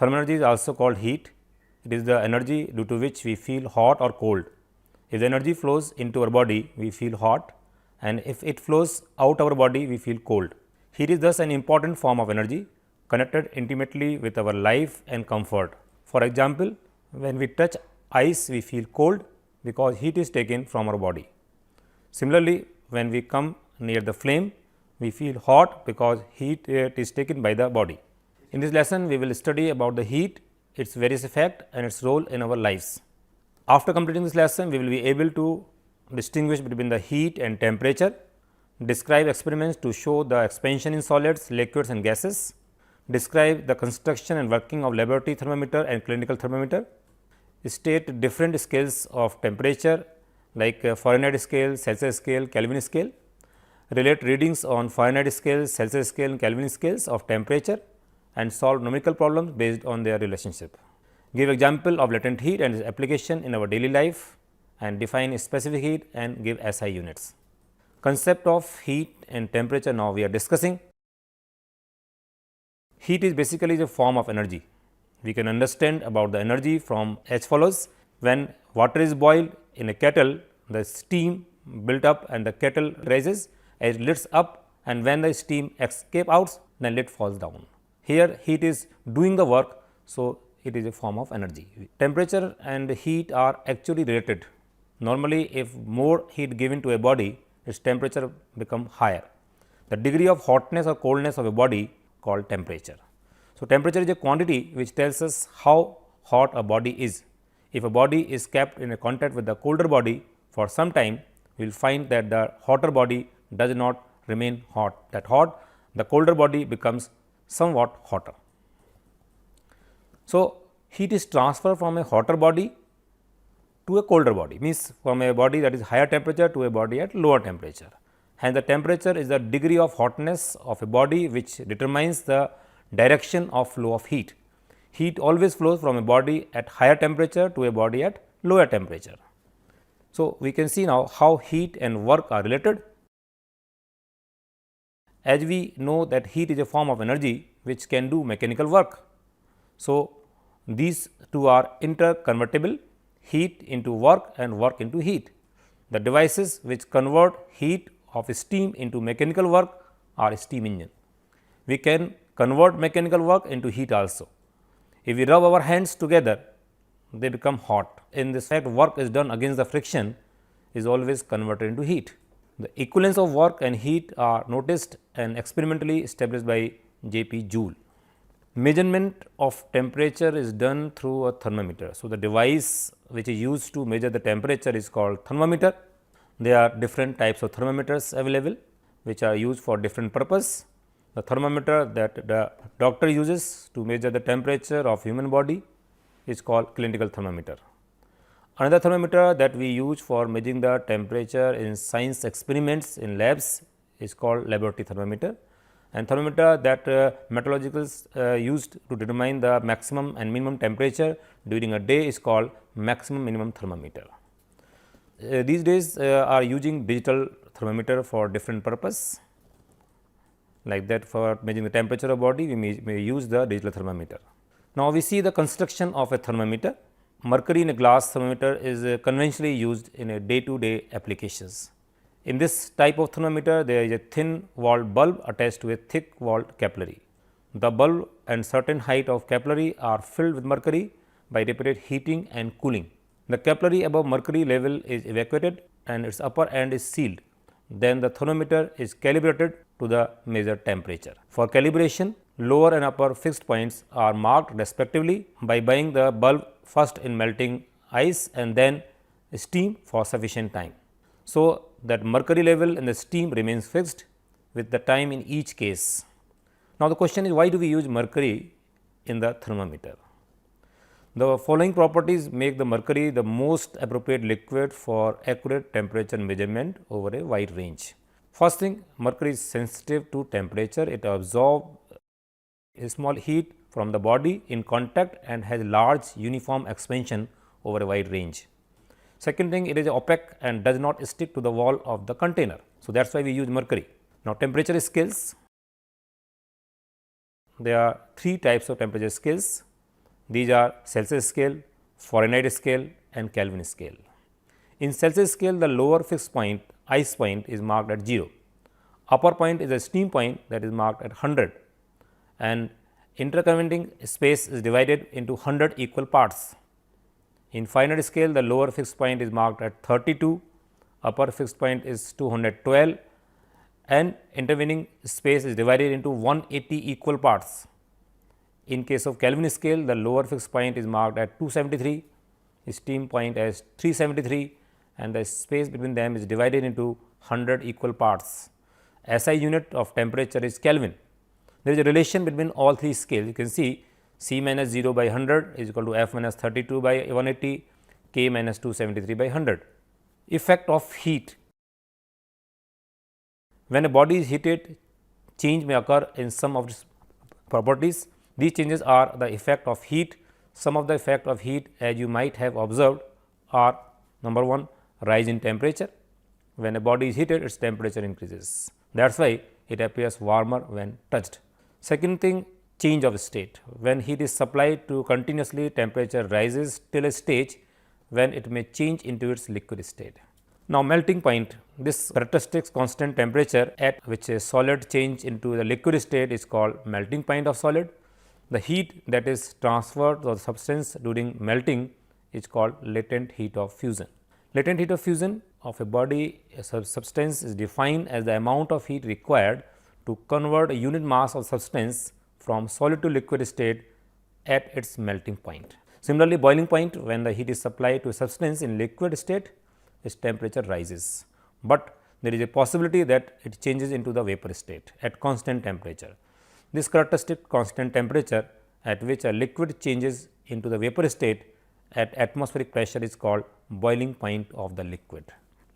Thermal energy is also called heat. It is the energy due to which we feel hot or cold. If the energy flows into our body, we feel hot, and if it flows out our body, we feel cold. Heat is thus an important form of energy connected intimately with our life and comfort. For example, when we touch ice, we feel cold because heat is taken from our body. Similarly, when we come near the flame, we feel hot because heat is taken by the body. In this lesson, we will study about the heat, its various effects and its role in our lives. After completing this lesson, we will be able to distinguish between the heat and temperature, describe experiments to show the expansion in solids, liquids and gases, describe the construction and working of laboratory thermometer and clinical thermometer, state different scales of temperature like Fahrenheit scale, Celsius scale, Kelvin scale, relate readings on Fahrenheit scale, Celsius scale and Kelvin scales of temperature and solve numerical problems based on their relationship. Give example of latent heat and its application in our daily life and define specific heat and give SI units. Concept of heat and temperature now we are discussing. Heat is basically a form of energy. We can understand about the energy from as follows. When water is boiled in a kettle, the steam built up and the kettle rises as it lifts up, and when the steam escape out, then lid falls down. Here heat is doing the work, so it is a form of energy. Temperature and heat are actually related. Normally, if more heat given to a body, its temperature become higher. The degree of hotness or coldness of a body called temperature. So, temperature is a quantity which tells us how hot a body is. If a body is kept in a contact with the colder body for some time, we will find that the hotter body does not remain hot. That hot, the colder body becomes somewhat hotter. So, heat is transferred from a hotter body to a colder body, means from a body that is higher temperature to a body at lower temperature. And the temperature is the degree of hotness of a body which determines the direction of flow of heat. Heat always flows from a body at higher temperature to a body at lower temperature. So, we can see now how heat and work are related. As we know that heat is a form of energy which can do mechanical work. So, these two are interconvertible, heat into work and work into heat. The devices which convert heat of steam into mechanical work are steam engine. We can convert mechanical work into heat also. If we rub our hands together, they become hot. In this fact, work is done against the friction is always converted into heat. The equivalence of work and heat are noticed and experimentally established by J.P. Joule. Measurement of temperature is done through a thermometer. So, the device which is used to measure the temperature is called thermometer. There are different types of thermometers available which are used for different purpose. The thermometer that the doctor uses to measure the temperature of human body is called clinical thermometer. Another thermometer that we use for measuring the temperature in science experiments in labs is called laboratory thermometer, and thermometer that meteorologists used to determine the maximum and minimum temperature during a day is called maximum minimum thermometer. These days are using digital thermometer for different purpose, like that for measuring the temperature of body we may use the digital thermometer. Now, we see the construction of a thermometer. Mercury in a glass thermometer is conventionally used in a day-to-day applications. In this type of thermometer, there is a thin walled bulb attached to a thick walled capillary. The bulb and certain height of capillary are filled with mercury by repeated heating and cooling. The capillary above mercury level is evacuated and its upper end is sealed. Then the thermometer is calibrated to the measured temperature. For calibration, lower and upper fixed points are marked respectively by buying the bulb first in melting ice and then steam for sufficient time. So, that mercury level in the steam remains fixed with the time in each case. Now, the question is, why do we use mercury in the thermometer? The following properties make the mercury the most appropriate liquid for accurate temperature measurement over a wide range. First thing, mercury is sensitive to temperature. It absorbs a small heat from the body in contact and has large uniform expansion over a wide range. Second thing, it is opaque and does not stick to the wall of the container. So, that is why we use mercury. Now, temperature scales. There are three types of temperature scales. These are Celsius scale, Fahrenheit scale and Kelvin scale. In Celsius scale, the lower fixed point, ice point, is marked at 0. Upper point is a steam point that is marked at 100, and interconverting space is divided into 100 equal parts. In Fahrenheit scale, the lower fixed point is marked at 32, upper fixed point is 212, and intervening space is divided into 180 equal parts. In case of Kelvin scale, the lower fixed point is marked at 273, steam point as 373, and the space between them is divided into 100 equal parts. SI unit of temperature is Kelvin. There is a relation between all three scales. You can see C minus 0 by 100 is equal to F minus 32 by 180, K minus 273 by 100. Effect of heat. When a body is heated, change may occur in some of its properties. These changes are the effect of heat. Some of the effect of heat, as you might have observed, are: number 1, rise in temperature. When a body is heated, its temperature increases. That is why it appears warmer when touched. Second thing, change of state. When heat is supplied to continuously, temperature rises till a stage when it may change into its liquid state. Now, melting point. This characteristic constant temperature at which a solid change into the liquid state is called melting point of solid. The heat that is transferred to the substance during melting is called latent heat of fusion. Latent heat of fusion of a body, a substance, is defined as the amount of heat required to convert a unit mass of substance from solid to liquid state at its melting point. Similarly, boiling point, when the heat is supplied to a substance in liquid state, its temperature rises, but there is a possibility that it changes into the vapor state at constant temperature. This characteristic constant temperature at which a liquid changes into the vapor state at atmospheric pressure is called boiling point of the liquid.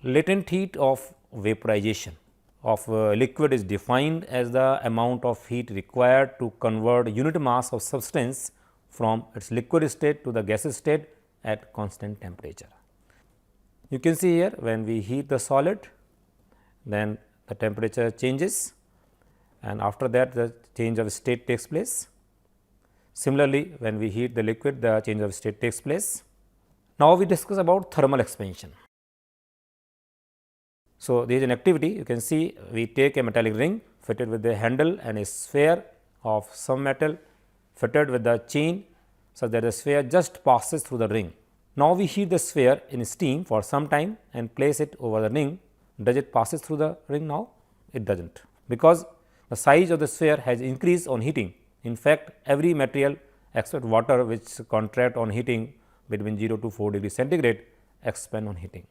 Latent heat of vaporization of liquid is defined as the amount of heat required to convert unit mass of substance from its liquid state to the gaseous state at constant temperature. You can see here, when we heat the solid, then the temperature changes, and after that the change of state takes place. Similarly, when we heat the liquid, the change of state takes place. Now, we discuss about thermal expansion. So, there is an activity. You can see, we take a metallic ring fitted with a handle and a sphere of some metal fitted with the chain, such that the sphere just passes through the ring. Now, we heat the sphere in steam for some time and place it over the ring. Does it passes through the ring now? It does not, because the size of the sphere has increased on heating. In fact, every material except water, which contract on heating between 0 to 4 degrees centigrade, expand on heating.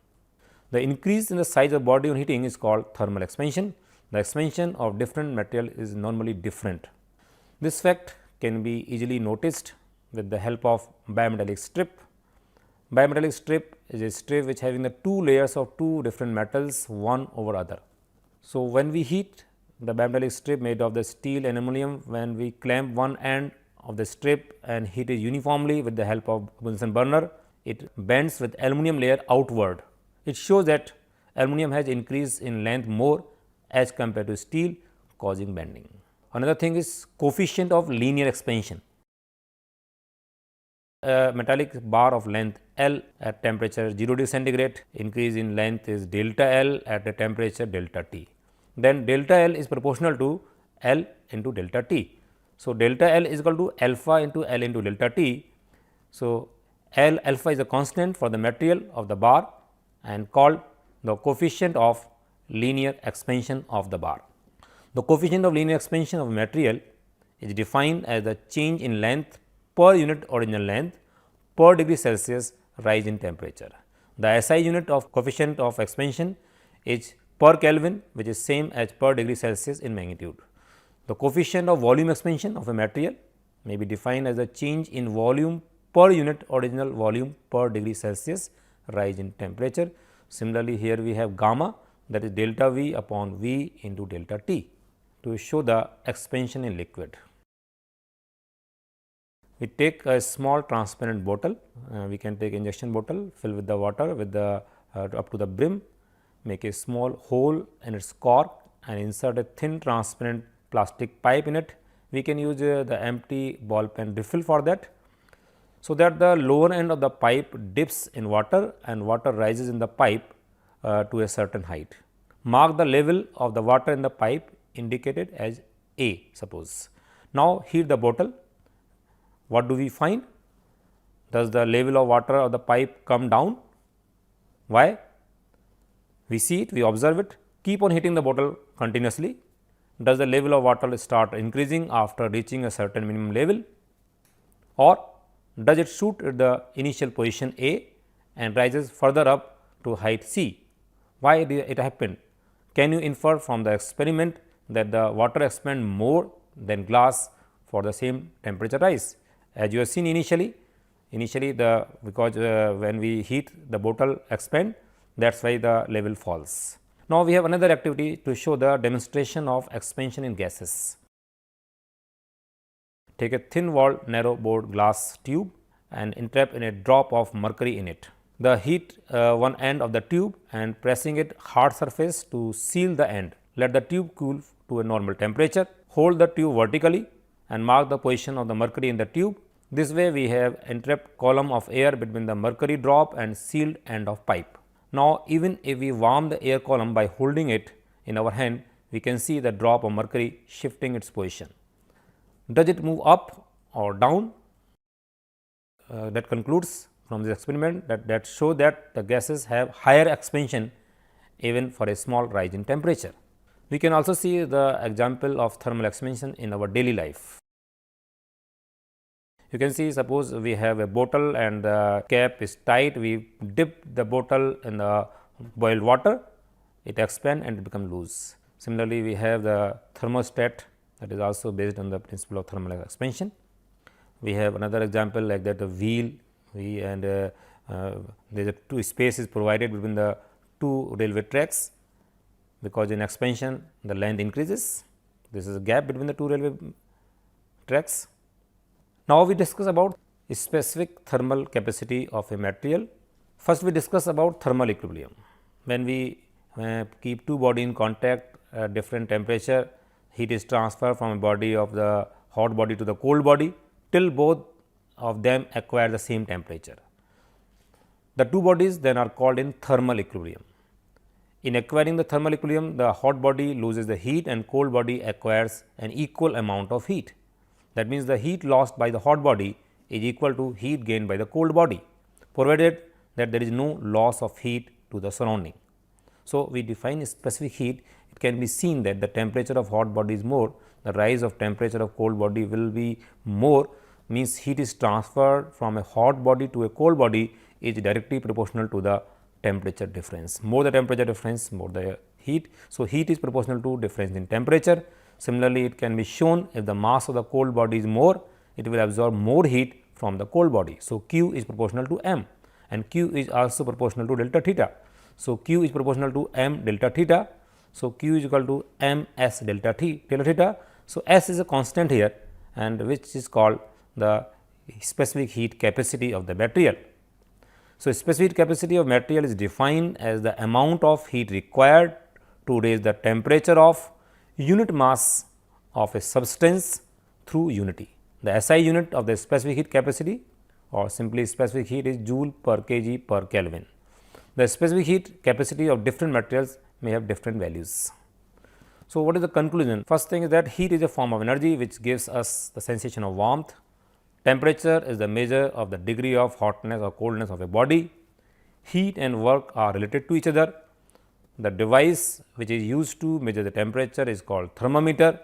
The increase in the size of body on heating is called thermal expansion. The expansion of different material is normally different. This fact can be easily noticed with the help of bimetallic strip. Bimetallic strip is a strip which having the two layers of two different metals one over other. So, when we heat the bimetallic strip made of the steel and aluminum, when we clamp one end of the strip and heat it uniformly with the help of Bunsen burner, it bends with aluminum layer outward. It shows that aluminum has increased in length more as compared to steel, causing bending. Another thing is coefficient of linear expansion. A metallic bar of length L at temperature 0 degree centigrade, increase in length is delta L at a temperature delta T. Then delta L is proportional to L into delta T. So, delta L is equal to alpha into L into delta T. So, L alpha is a constant for the material of the bar and called the coefficient of linear expansion of the bar. The coefficient of linear expansion of material is defined as the change in length per unit original length per degree Celsius rise in temperature. The SI unit of coefficient of expansion is per Kelvin, which is same as per degree Celsius in magnitude. The coefficient of volume expansion of a material may be defined as the change in volume per unit original volume per degree Celsius rise in temperature. Similarly, here we have gamma, that is delta V upon V into delta T to show the expansion in liquid. We take a small transparent bottle, we can take injection bottle, fill with the water with the up to the brim, make a small hole in its cork and insert a thin transparent plastic pipe in it. We can use the empty ball pen refill for that. so that the lower end of the pipe dips in water and water rises in the pipe to a certain height. Mark the level of the water in the pipe indicated as A suppose. Now, heat the bottle. What do we find? Does the level of water of the pipe come down? Why? We see it, we observe it, keep on heating the bottle continuously. Does the level of water start increasing after reaching a certain minimum level, or does it shoot at the initial position A and rises further up to height C? Why did it happen? Can you infer from the experiment that the water expand more than glass for the same temperature rise? As you have seen initially the because when we heat the bottle expand, that is why the level falls. Now, we have another activity to show the demonstration of expansion in gases. Take a thin walled narrow bored glass tube and entrap in a drop of mercury in it. The heat one end of the tube and pressing it hard surface to seal the end. Let the tube cool to a normal temperature. Hold the tube vertically and mark the position of the mercury in the tube. This way we have entrapped column of air between the mercury drop and sealed end of pipe. Now, even if we warm the air column by holding it in our hand, we can see the drop of mercury shifting its position. Does it move up or down? That concludes from this experiment that show that the gases have higher expansion even for a small rise in temperature. We can also see the example of thermal expansion in our daily life. You can see, suppose we have a bottle and the cap is tight, we dip the bottle in the boiled water, it expands and it becomes loose. Similarly, we have the thermostat that is also based on the principle of thermal expansion. We have another example like that, the wheel and there is a two space is provided between the two railway tracks, because in expansion the length increases. This is a gap between the two railway tracks. Now, we discuss about specific thermal capacity of a material. First, we discuss about thermal equilibrium. When we keep two body in contact at different temperature, heat is transferred from a body of the hot body to the cold body till both of them acquire the same temperature. The two bodies then are called in thermal equilibrium. In acquiring the thermal equilibrium, the hot body loses the heat and cold body acquires an equal amount of heat. That means, the heat lost by the hot body is equal to heat gained by the cold body, provided that there is no loss of heat to the surrounding. So, we define specific heat. It can be seen that the temperature of hot body is more, the rise of temperature of cold body will be more, means heat is transferred from a hot body to a cold body is directly proportional to the temperature difference. More the temperature difference, more the heat. So, heat is proportional to difference in temperature. Similarly, it can be shown if the mass of the cold body is more, it will absorb more heat from the cold body. So, Q is proportional to M and Q is also proportional to delta theta. So, Q is proportional to M delta theta. So, Q is equal to M S delta theta. So, S is a constant here and which is called the specific heat capacity of the material. So, specific capacity of material is defined as the amount of heat required to raise the temperature of unit mass of a substance through unity. The SI unit of the specific heat capacity or simply specific heat is joule per kg per Kelvin. The specific heat capacity of different materials may have different values. So, what is the conclusion? First thing is that heat is a form of energy which gives us the sensation of warmth. Temperature is the measure of the degree of hotness or coldness of a body. Heat and work are related to each other. The device which is used to measure the temperature is called thermometer.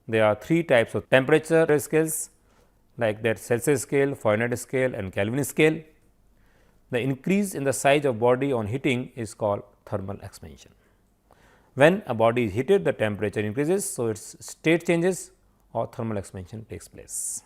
There are three types of temperature scales like that Celsius scale, Fahrenheit scale and Kelvin scale. The increase in the size of body on heating is called thermal expansion. When a body is heated, the temperature increases, so its state changes or thermal expansion takes place.